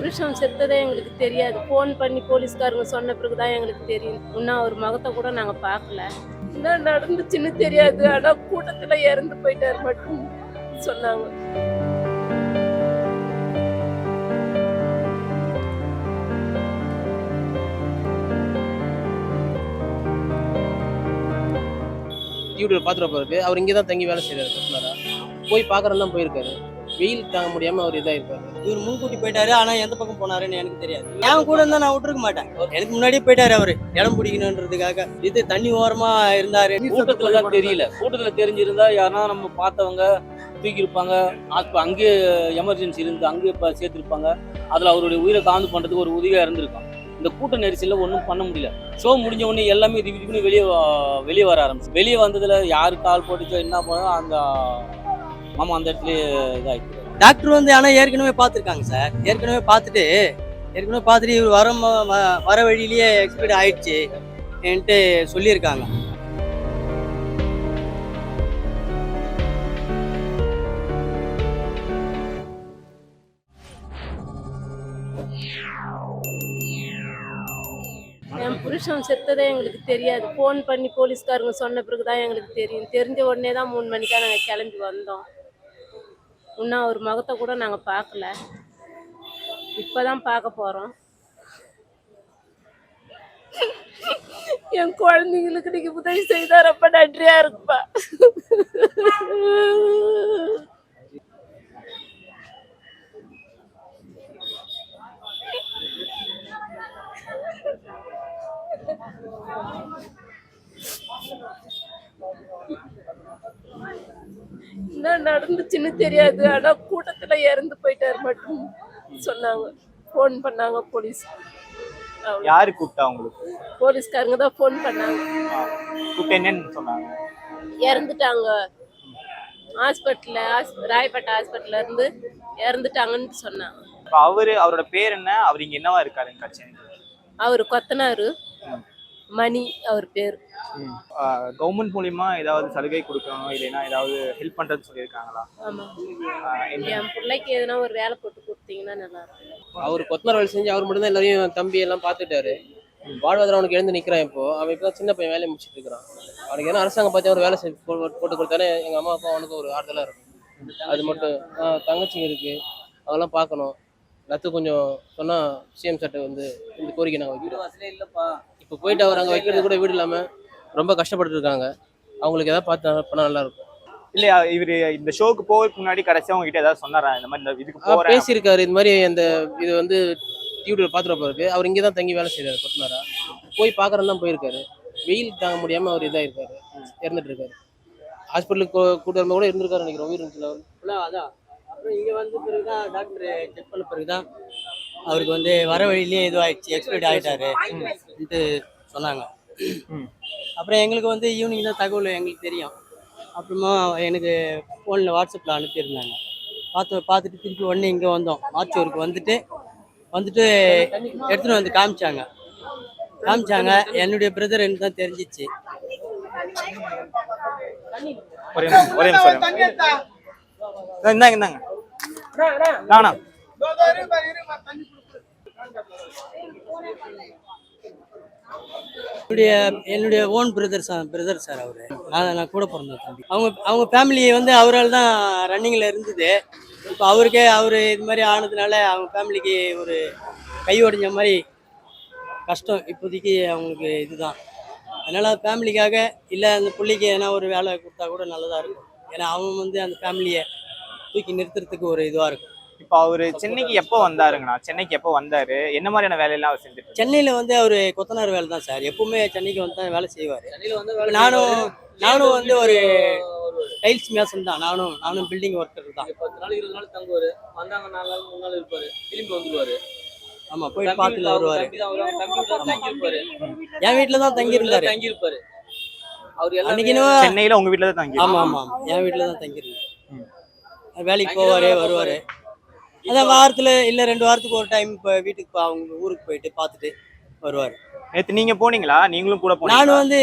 புருஷன் செத்ததே எங்களுக்கு தெரியாது. ஃபோன் பண்ணி போலீஸ்காரங்க சொன்ன பிறகு தான் எங்களுக்கு தெரியும். இன்னும் அவர் முகத்த கூட நாங்க பார்க்கல. என்ன நடந்துச்சுன்னு தெரியாது. ஆனா கூட்டத்துல இறந்து போயிட்டாரு மட்டும் சொன்னாங்க. யூடியூப்ல பார்த்துட்டு போயிருக்கு. அவர் இங்கே தான் தங்கி வேலை செய்கிறாரு கொத்தனாரா. போய் பார்க்குறன்னு தான் போயிருக்காரு. வெயில் தாங்க முடியாமல் அவர் இதாகிருக்காரு. இவர் முன்கூட்டி போயிட்டாரு. ஆனா எந்த பக்கம் போனாருன்னு எனக்கு தெரியாது. என் கூட இருந்தா நான் விட்டுருக்க மாட்டேன். எனக்கு முன்னாடியே போயிட்டாரு அவரு, இடம் பிடிக்கணுன்றதுக்காக. இது தண்ணி ஓரமா இருந்தாரு. கூட்டத்துல தான் தெரியல. கூட்டத்துல தெரிஞ்சிருந்தா யாருன்னா நம்ம பார்த்தவங்க தூக்கி இருப்பாங்க. அங்கேயே எமர்ஜென்சி இருந்து அங்கேயே சேர்த்திருப்பாங்க. அதுல அவருடைய உயிரை காந்து பண்றதுக்கு ஒரு உதவியா இருந்திருக்கும். இந்த கூட்ட நெரிசல்ல ஒன்றும் பண்ண முடியல. ஷோ முடிஞ்ச உடனே எல்லாமே திடீர்னு வெளியே வர ஆரம்பிச்சு. வெளியே வந்ததுல யாரு கால் போட்டுச்சோ என்ன பண்ணோ அந்த மாமா அந்த இடத்துல இதாகிட்டு. டாக்டர் வந்து ஆனா ஏற்கனவே பார்த்துருக்காங்க சார். ஏற்கனவே பார்த்துட்டு இவர் வர வழியிலேயே எக்ஸ்பைர்ட் ஆயிடுச்சு என்ட்டு சொல்லியிருக்காங்க. என் புருஷன் செத்ததே எங்களுக்கு தெரியாது. ஃபோன் பண்ணி போலீஸ்காரங்க சொன்ன பிறகு தான் எங்களுக்கு தெரியும். தெரிஞ்ச உடனே தான் 3 மணிக்கா நாங்கள் கிளம்பி வந்தோம். இன்னும் அவர் முகத்தை கூட நாங்கள் பார்க்கல. இப்போதான் பார்க்க போகிறோம். என் குழந்தைங்களுக்கு நீங்கள் உதவி செய்தா ரொம்ப நன்றியா இருக்குப்பா. என்ன நடந்துச்சுன்னு தெரியாது. ஆனா கூட்டத்துல இறந்து போயிட்டாரு மட்டும் சொன்னாங்க. ஃபோன் பண்ணாங்க போலீஸ். யாரு கூப்பிட்டா உங்களுக்கு? போலீஸ்காரங்க தான் ஃபோன் பண்ணாங்க. கூப்பிட்டு என்னன்னு சொன்னாங்க? இறந்துட்டாங்க ஹாஸ்பிட்டல்ல, ராயப்பேட்டை ஹாஸ்பிட்டல்ல இருந்து இறந்துட்டாங்கன்னு சொன்னாங்க. அவரோட பேர் என்ன? அவர் இங்க என்னவா இருக்காரு கட்சி? அவரு கொத்தனாரு மணி அவர் பேர். கவர்மெண்ட் மூலியமா ஏதாவது சலுகை கொடுக்கணும் இல்லைன்னா ஏதாவது ஹெல்ப் பண்றதுன்னு சொல்லியிருக்காங்களா? ஆமா, என் பிள்ளைக்கு எதனா ஒரு வேலை போட்டு கொடுத்தீங்கன்னா நல்லா இருக்கும். அவர் கொத்தனார் வேலை செஞ்சு அவர் மட்டும் தான் எல்லாரையும் தம்பி எல்லாம் பார்த்துட்டாரு. வாழ்வாதாரம் அவனுக்கு எழுந்து நிற்கிறான். இப்போ அவன் இப்போ சின்ன பையன் வேலையை முடிச்சுட்டு இருக்கிறான். அவனுக்கு ஏன்னா அரசாங்கம் பார்த்து அவர் வேலை போட்டு கொடுத்தானே எங்கள் அம்மா அப்பா அவனுக்கு ஒரு ஆறுதலாக இருக்கும். அது மட்டும் தங்கச்சிங்க இருக்கு, அதெல்லாம் பார்க்கணும். எல்லாத்துக்கும் கொஞ்சம் சொன்னால் சிஎம் சட்டை வந்து இந்த கோரிக்கை நாங்கள் வைக்கிறோம். இப்போ போயிட்டு அவர் அங்கே வைக்கிறது கூட வீடு இல்லாமல் ரொம்ப கஷ்டப்பட்டு இருக்காங்க. அவங்களுக்கு எதாவது பார்த்து பண்ணால் நல்லா இருக்கும். இல்லையா இவரு இந்த ஷோக்கு போகிறதுக்கு முன்னாடி கடைசியா உங்ககிட்ட ஏதாவது சொன்னாரா? இந்த மாதிரி இந்த இதுக்கு போறேன் பேசியிருக்காரு. இந்த மாதிரி அந்த இது வந்து யூடியூப்ல பார்த்துட்டு போயிருக்கு. அவர் இங்கே தான் தங்கி வேலை செய்கிறாரு கொத்தனாரா. போய் பார்க்குறன்னு தான் போயிருக்காரு. வெயில் தாங்க முடியாமல் அவர் இதாகிருக்காரு, இறந்துட்டு இருக்காரு. ஹாஸ்பிட்டலுக்கு கூட்டு வரும்போது கூட இருந்திருக்காரு நினைக்கிறேன். உயிர் இருந்துச்சு அதான். அப்புறம் இங்க வந்து பிறகுதான் டாக்டர் செக் பண்ண பிறகுதான் அவருக்கு வந்து வர வழியிலேயே இதுவாயிடுச்சு, எக்ஸ்பைர்ட் ஆகிட்டாருன்ட்டு சொன்னாங்க. அப்புறம் எங்களுக்கு வந்து ஈவினிங் தான் தகவல் எங்களுக்கு தெரியும். அப்புறமா எனக்கு ஃபோனில் வாட்ஸ்அப்பில் அனுப்பியிருந்தாங்க. பார்த்துட்டு திருப்பி உடனே இங்கே வந்தோம். மாச்சூருக்கு வந்துட்டு எடுத்துகிட்டு வந்து காமிச்சாங்க. என்னுடைய பிரதர் எனக்கு தான் தெரிஞ்சிச்சு. இந்தாங்க என்னுடைய ஓன் பிரதர் சார் அவரு. நான் கூட பிறந்த தம்பி. அவங்க ஃபேமிலி வந்து அவரால் தான் ரன்னிங்கில் இருந்தது. இப்போ அவர் இது மாதிரி ஆனதுனால அவங்க ஃபேமிலிக்கு ஒரு கை உடைஞ்ச மாதிரி கஷ்டம் இப்போதைக்கு அவங்களுக்கு. இதுதான் அதனால் ஃபேமிலிக்காக இல்லை அந்த பிள்ளைக்கு ஏன்னா ஒரு வேலை கொடுத்தா கூட நல்லதாக இருக்கும். ஏன்னா அவன் வந்து அந்த ஃபேமிலியை தூக்கி நிறுத்துறதுக்கு ஒரு இதுவாக இருக்கும். இப்போ அவரு சென்னைக்கு எப்போ வந்தாருங்கண்ணா? சென்னைக்கு எப்போ வந்தாரு? என்ன மாதிரியான வேலையெல்லாம் அவர் செஞ்சுட்டு? சென்னையில் வந்து அவர் கொத்தனார் வேலை தான் சார். எப்பவுமே சென்னைக்கு வந்து தான் வேலை செய்வார். நானும் வந்து ஒரு டைல்ஸ் மேசன் தான். நானும் பில்டிங் ஒர்க்கர் தான். 10 நாள் 20 நாள் தங்குவாரு. வந்தாங்க 4 நாள் 3 நாள் இருப்பாரு. திரும்பி வந்துருவாரு. ஆமா, போய் பார்த்துட்டு வருவாரு. என் வீட்டில் தான் தங்கியிருந்தாரு. அவர் சென்னையில உங்க வீட்டில் தான் தங்கி? ஆமா, என் வீட்டில் தான் தங்கியிருந்தாரு. வேலைக்கு வருவாரு. அதான் வாரத்தில் இல்லை 2 வாரத்துக்கு ஒரு டைம் இப்போ வீட்டுக்கு அவங்க ஊருக்கு போயிட்டு பார்த்துட்டு வருவார். நேத்து நீங்க போனீங்களா? நீங்களும் கூட நானும் போனீங்களா? வந்து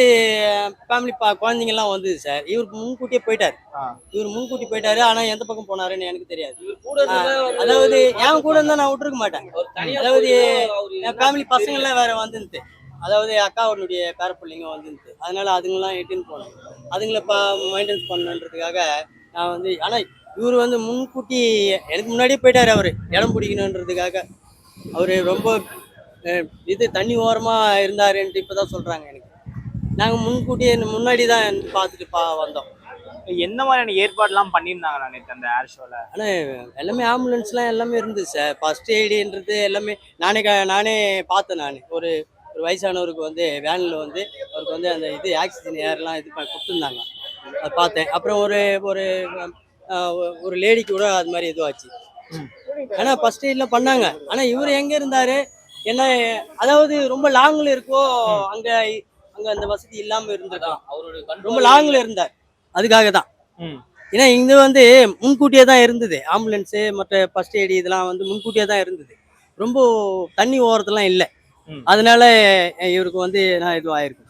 ஃபேமிலி குழந்தைங்கலாம் வந்தது சார். இவர் முன்கூட்டியே போயிட்டாரு. ஆ. இவர் முன்கூட்டி போயிட்டாரு. ஆனா எந்த பக்கம் போனாருன்னு எனக்கு தெரியாது. கூட இருந்தா அதாவது என் கூட இருந்தா நான் விட்டுருக்க மாட்டேன். அவர் தனியா அதாவது அவரு என் ஃபேமிலி பசங்கள்லாம் வேற வந்துருந்து. அதாவது அக்காவுடைய பேர பிள்ளைங்க வந்துருந்து. அதனால அதுங்கெல்லாம் இட்டுன்னு போனேன். அதுங்களை மெயின்டைன்ஸ் பண்ணணுன்றதுக்காக நான் வந்து ஆனா இவர் வந்து முன்கூட்டி எனக்கு முன்னாடியே போயிட்டாரு அவரு. இடம் பிடிக்கணுன்றதுக்காக. அவரு ரொம்ப இது தண்ணி ஓரமா இருந்தாருன்ட்டு இப்பதான் சொல்றாங்க எனக்கு. நாங்க முன்கூட்டியே முன்னாடி தான் பார்த்துட்டு வந்தோம். என்ன மாதிரியான ஏற்பாடுலாம் பண்ணியிருந்தாங்களா நேத்து அந்த ஏர் ஷோல? ஆனா எல்லாமே ஆம்புலன்ஸ்லாம் எல்லாமே இருந்துச்சு சார். ஃபர்ஸ்ட் எய்டுன்றது எல்லாமே நானே பார்த்தேன். நான் ஒரு ஒரு வயசானவருக்கு வந்து வேனில் வந்து அவருக்கு வந்து அந்த இது ஆக்சிஜன் ஏர்லாம் இது கொடுத்துருந்தாங்க. அதை பார்த்தேன். அப்புறம் ஒரு ஒரு ஒரு லேடிக்கு கூட அது மாதிரி இதுவாச்சு. ஆனா ஃபர்ஸ்ட் எய்ட்லாம் பண்ணாங்க. ஆனா இவர் எங்க இருந்தாரு என்ன, அதாவது ரொம்ப லாங்ல இருக்கோ அங்க அங்க அந்த வசதி இல்லாம இருந்திருக்கலாம். அவரோட ரொம்ப லாங்ல இருந்தார். அதுக்காக தான். ம். ஏன்னா இது வந்து முன்கூட்டியே தான் இருந்தது. ஆம்புலன்ஸு மற்ற ஃபர்ஸ்ட் எய்டு இதெல்லாம் வந்து முன்கூட்டியே தான் இருந்தது. ரொம்ப தண்ணி ஓரத்துலாம் இல்லை. ம். அதனால இவருக்கு வந்து நான் இதுவாயிருக்கும்.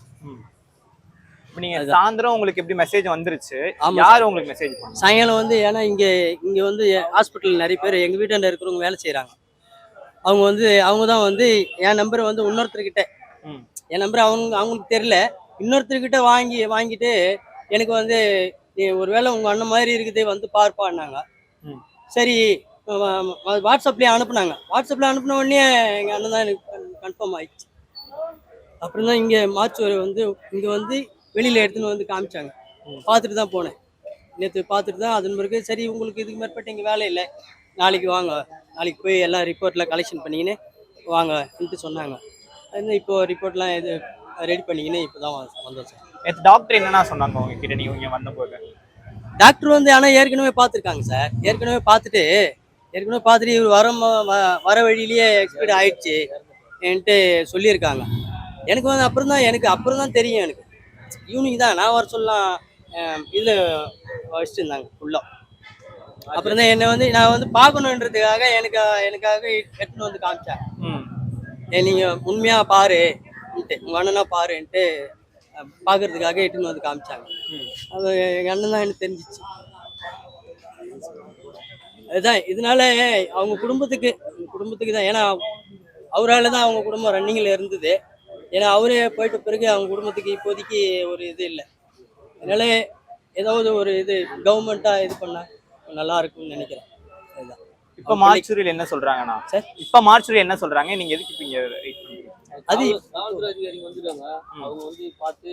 இப்ப நீங்க சாயந்தரம் உங்களுக்கு எப்படி மெசேஜ் வந்துருச்சு? ஆமா யார் உங்களுக்கு மெசேஜ் பண்ணா? சாயங்காலம் வந்து ஏன்னா இங்க வந்து ஹாஸ்பிட்டல் நிறைய பேர் எங்க வீட்டாண்ட இருக்கிறவங்க வேலை செய்றாங்க. அவங்க தான் வந்து என் நம்பரை வந்து இன்னொருத்தர்கிட்ட ம். என் நம்பர் அவங்களுக்கு தெரியல. இன்னொருத்தர்கிட்ட வாங்கிட்டு எனக்கு வந்து நீ ஒருவேளை உங்க அண்ணன் மாதிரி இருக்குது வந்து பார்ப்பான்னாங்க. ம். சரி வாட்ஸ்அப்லேயே அனுப்புனாங்க. வாட்ஸ்அப்பில் அனுப்பின உடனே எங்கள் அண்ணன் தான் எனக்கு கன்ஃபார்ம் ஆயிடுச்சு. அப்புறம் தான் இங்கே மார்ச்சுவரி வந்து இங்கே வந்து வெளியில் எடுத்துன்னு வந்து காமிச்சாங்க. பார்த்துட்டு தான் போனேன். நேற்று பார்த்துட்டு தான் அதன் பிறகு சரி உங்களுக்கு இதுக்கு மேற்பட்ட இங்கே வேலை இல்லை, நாளைக்கு வாங்க, நாளைக்கு போய் எல்லாம் ரிப்போர்ட்லாம் கலெக்ஷன் பண்ணிக்கின்னு வாங்கன்ட்டு சொன்னாங்க. அது இப்போ ரிப்போர்ட்லாம் இது ரெடி பண்ணிக்கின்னு இப்போ தான் வந்தோம் சார். நேத்து டாக்டர் என்னன்னா சொன்னாங்க உங்ககிட்ட நீங்க இங்க வந்தபோது? டாக்டர் வந்து ஆனால் ஏற்கனவே பார்த்துருக்காங்க சார். ஏற்கனவே பார்த்துட்டு இவர் வர வழியிலேயே எக்ஸ்பைர்ட் ஆயிடுச்சு என்ட்டு சொல்லியிருக்காங்க. எனக்கு வந்து அப்புறம் தான் தெரியும். எனக்கு ஈவினிங் தான் நான் வர சொல்லலாம் இதில் வச்சுட்டு இருந்தாங்க ஃபுல்லாக. அப்புறம் தான் என்னை வந்து நான் வந்து பார்க்கணுன்றதுக்காக எனக்காக எடுத்துன்னு வந்து காமிச்சாங்க. ம். நீங்கள் உண்மையாக பாருன்ட்டு உங்கள் அண்ணனா பாருன்ட்டு பார்க்கறதுக்காக எடுத்துன்னு வந்து காமிச்சாங்க. அது எங்கள் அண்ணன் தான் எனக்கு தெரிஞ்சிச்சு. அதுதான் இதனால அவங்க குடும்பத்துக்கு தான். ஏன்னா அவரால் தான் அவங்க குடும்பம் ரன்னிங்கில் இருந்தது. ஏன்னா அவரே போயிட்ட பிறகு அவங்க குடும்பத்துக்கு இப்போதைக்கு ஒரு இது இல்லை. அதனால ஏதாவது ஒரு இது கவர்மெண்ட்டாக இது பண்ணால் நல்லா இருக்கும்னு நினைக்கிறேன். அதுதான். இப்ப மார்ச்சுரியில் என்ன சொல்றாங்கண்ணா? சார் இப்ப மார்ச்சுரியில் என்ன சொல்றாங்க? நீங்க எதுக்கு இப்ப இங்க வெயிட் பண்றீங்க? அது காவல்துறை அதிகாரி வந்துட்டாங்க. அவங்க வந்து பார்த்து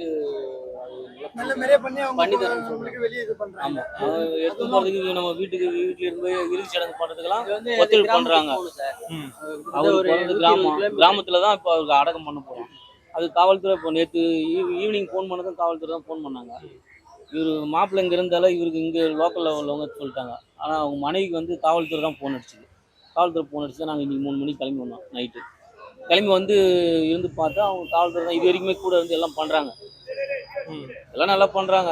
நல்ல மாதிரியா பண்ணி அவங்க பண்ணி தரேன்னு உங்களுக்கு வெளியே இது பண்றாங்க. ஆமா அவங்க எடுத்து போறதுக்கு நம்ம வீட்டுல இருந்து இறுதி சடங்கு பண்றதுக்கெல்லாம் இது வந்து ஒத்துழைப்பு கிராமத்துக்கு பண்றாங்க. போகணும் சார். ம். அவர் ஒரு பிறந்த 120 கிலோமீட்டர். கிராமத்துல தான் இப்போ அவருக்கு அடக்கம் பண்ண போறோம். அது காவல்துறை இப்போ நேற்று ஈவினிங் ஃபோன் பண்ணதும் காவல்துறை தான் ஃபோன் பண்ணாங்க. இவர் மாப்பிள்ளை இங்கே இருந்தாலும் இவருக்கு இங்கே லோக்கலில் உள்ளவங்க சொல்லிட்டாங்க. ஆனால் அவங்க மனைவிக்கு வந்து காவல்துறை தான் ஃபோன் அடிச்சுது. காவல்துறை ஃபோன் அடிச்சு தான் நாங்கள் இன்றைக்கி 3 மணிக்கு கிளம்பி வந்தோம். நைட்டு கிளம்பி வந்து இருந்து பார்த்தா அவங்க காவல்துறை தான் இது வரைக்குமே கூட இருந்து எல்லாம் பண்ணுறாங்க. எல்லாம் நல்லா பண்ணுறாங்க.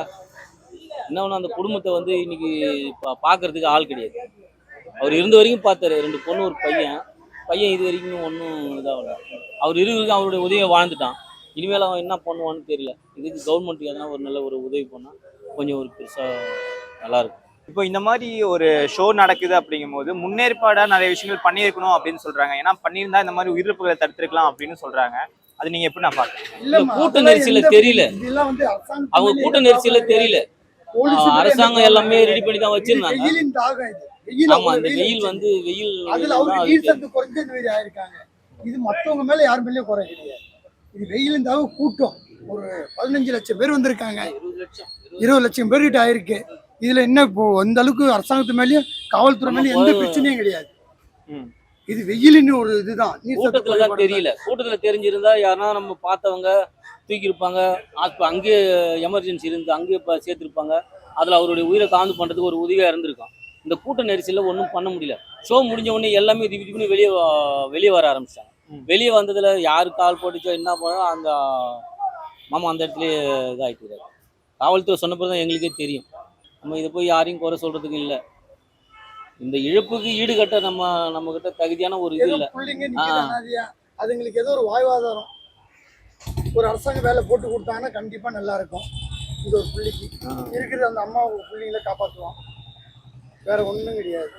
என்ன ஒன்று அந்த குடும்பத்தை வந்து இன்னைக்கு பார்க்கறதுக்கு ஆள் கிடையாது. அவர் இருந்த வரைக்கும் பார்த்தாரு. 2 பொண்ணு ஒரு பையன் இது வரைக்கும் ஒன்றும் இதாகல. அவர் வரைக்கும் அவருடைய உதவியை வாழ்ந்துட்டான். இனிமேல் அவன் என்ன பண்ணுவான்னு தெரியல. இதுக்கு கவர்மெண்ட் எதனா ஒரு நல்ல ஒரு உதவி பண்ணால் கொஞ்சம் ஒரு பெருசாக நல்லாயிருக்கும். இப்போ இந்த மாதிரி ஒரு ஷோ நடக்குது அப்படிங்கும்போது முன்னேற்பாடா நிறைய விஷயங்கள் பண்ணியிருக்கணும் அப்படின்னு சொல்றாங்க. ஏன்னா பண்ணியிருந்தா இந்த மாதிரி உயிரிழப்புகளை தடுத்திருக்கலாம் அப்படின்னு சொல்றாங்க. அது நீங்க எப்படி நான் பாக்குறேன்? இல்லம்மா, கூட்ட அதெல்லாம் நெரிசல்ல எந்த- தெரியல. இதெல்லாம் வந்து அரசாங்கம் அவங்க மேலே கூட்ட நெரிசல்ல தெரியல. போலீஸ் மேலே அரசாங்கம் எந்த எல்லாமே தாக்கம் ரெடி பண்ணி தான் இது வச்சிருந்தாங்க. வெயிலின் தாகம் இது. வெயில் ஆமா அவ்வளவு அந்த வெயில் வெயில் அடிக்குது. வந்து வெயில் அதுல தான் அவருக்கு அதுக்கு. நீர் சத்து குறைஞ்சு இந்த மாதிரி ஆயிருக்காங்க. இது மத்தவங்க மேல யார் மேலயும் குறை கிடையாது. இது வெயிலின் தாகம் கூட்டம். ஒரு 15 லட்சம் பேர் வந்திருக்காங்க. 20 லட்சம் பேர்கிட்ட ஆயிருக்கு. இதுல என்ன இப்போ அந்த அளவுக்கு அரசாங்கத்து மேலயும் காவல்துறை மேலயும் எந்த பிரச்சனையும் கிடையாது. ம். இது வெயிலின் ஒரு இதுதான். நீர் சத்து கூட்டத்துல தான் குறைபாடு தெரியல. கூட்டத்துல தெரிஞ்சிருந்தா யாருன்னா நம்ம பார்த்தவங்க தூக்கி இருப்பாங்க. அங்கேயே எமர்ஜென்சி இருந்து அங்கேயே சேர்த்திருப்பாங்க. அதுல அவருடைய உயிரை காந்து பண்றதுக்கு ஒரு உதவியா இருந்திருக்கும். இந்த கூட்ட நெரிசல்ல ஒன்றும் பண்ண முடியல. ஷோ முடிஞ்ச உடனே எல்லாமே திடீர்னு வெளியே வர ஆரம்பிச்சிட்டாங்க. வெளியே வந்ததுல யாரு கால் போட்டுச்சோ என்ன பண்ணோ அந்த மாமா அந்த இடத்துல இதாகிட்டு இருக்காரு. காவல்துறை சொன்ன பிறகு தான் எங்களுக்கே தெரியும். நம்ம இதை போய் யாரையும் குறை சொல்றதுக்கு இல்லை. இந்த இழப்புக்கு ஈடுகட்ட நம்ம கிட்ட தகுதியான ஒரு இது ஏதோ இல்லை. புள்ளைங்க நிக்குது அனாதையா. அதுங்களுக்கு ஏதோ ஒரு வாழ்வாதாரம். ஒரு அரசாங்க வேலை போட்டு கொடுத்தாங்கன்னா கண்டிப்பா நல்லா இருக்கும். இந்த ஒரு புள்ளிக்கு இருக்கிற அந்த அம்மா பிள்ளைங்களை காப்பாற்றுவோம். வேற ஒன்றும் கிடையாது.